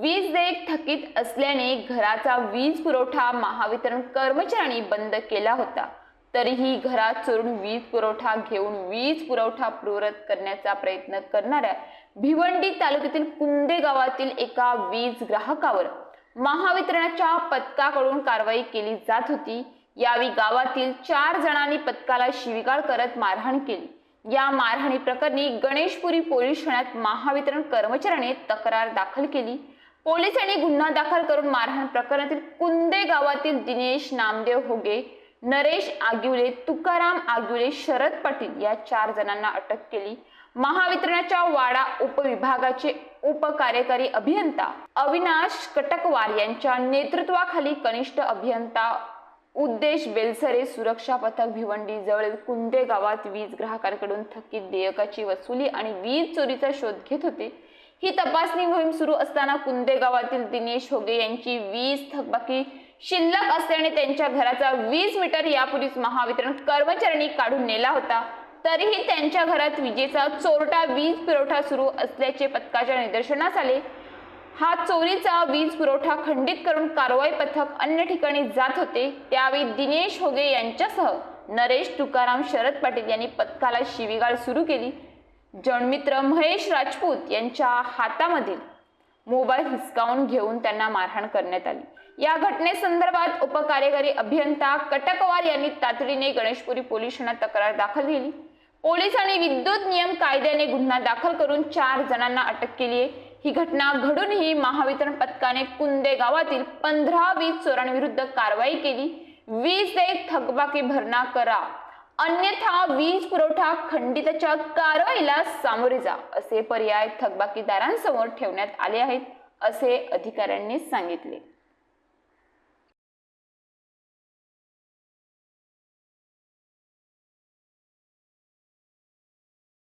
वीज देयक थकीत असल्याने घराचा वीज पुरवठा महावितरण कर्मचाऱ्यांनी बंद केला होता। तरीही घरात चोरून वीज पुरवठा घेऊन वीज पुरवठा पूर्ववत करण्याचा प्रयत्न करणाऱ्या भिवंडी तालुक्यातील कुंदे गावातील एका वीज ग्राहकावर महावितरणाच्या पथकाकडून कारवाई केली जात होती। यावेळी गावातील 4 जणांनी पथकाला शिवीगाळ करत मारहाण केली। या मारहाणी प्रकरणी गणेशपुरी पोलीस ठाण्यात महावितरण कर्मचाऱ्याने तक्रार दाखल केली। पोलिसांनी गुन्हा दाखल करून मारहाण प्रकरणातील कुंदे गावातील दिनेश नामदेव होगे, नरेश आगिवले, तुकाराम आगिवले, शरद पाटील या 4 जणांना अटक केली। महावितरणाच्या वाडा उपविभागाचे उपकार्यकारी अभियंता अविनाश कटकवार यांच्या नेतृत्वाखाली कनिष्ठ अभियंता उद्देश बेलसरे सुरक्षा पथक भिवंडी जवळील कुंदे गावात वीज ग्राहकांकडून थकीत देयकाची वसुली आणि वीज चोरीचा शोध घेत होते। ही तपासणी मोहीम सुरू असताना कुंदे गावातील दिनेश होगे यांची वीज थकबाकी शिल्लक असल्याने त्यांच्या घराचा वीज मीटर यापूर्वीच महावितरण कर्मचाऱ्यांनी काढून नेला होता। तरीही त्यांच्या घरात विजेचा चोरटा वीज पुरवठा सुरू असल्याचे पथकाच्या निदर्शनास आले। हा चोरीचा वीज पुरवठा खंडित करून कारवाई पथक अन्य ठिकाणी जात होते। त्यावेळी दिनेश होगे यांच्यासह नरेश, तुकाराम, शरद पाटील यांनी पथकाला शिवीगाळ सुरू केली। जनमित्र महेश राजपूत यांच्या हातामधील मोबाईल हिसकावून घेऊन त्यांना मारहाण करण्यात आली। या घटनेसंदर्भात उपकार्यकारी अभियंता कटकवार यांनी तातडीने गणेशपुरी पोलीस ठाण्यात तक्रार दाखल केली। पोलिसांनी विद्युत नियम कायद्याने गुन्हा दाखल करून 4 जणांना अटक केली आहे। ही घटना घडूनही महावितरण पथकाने कुंदे गावातील 15 वीज चोरांविरुद्ध कारवाई केली। वीज देयक थकबाकी भरणा करा, अन्यथा वीज पुरवठा खंडितच्या कारवाईला सामोरे जा असे पर्याय थकबाकीदारांसमोर ठेवण्यात आले आहेत, असे अधिकाऱ्यांनी सांगितले।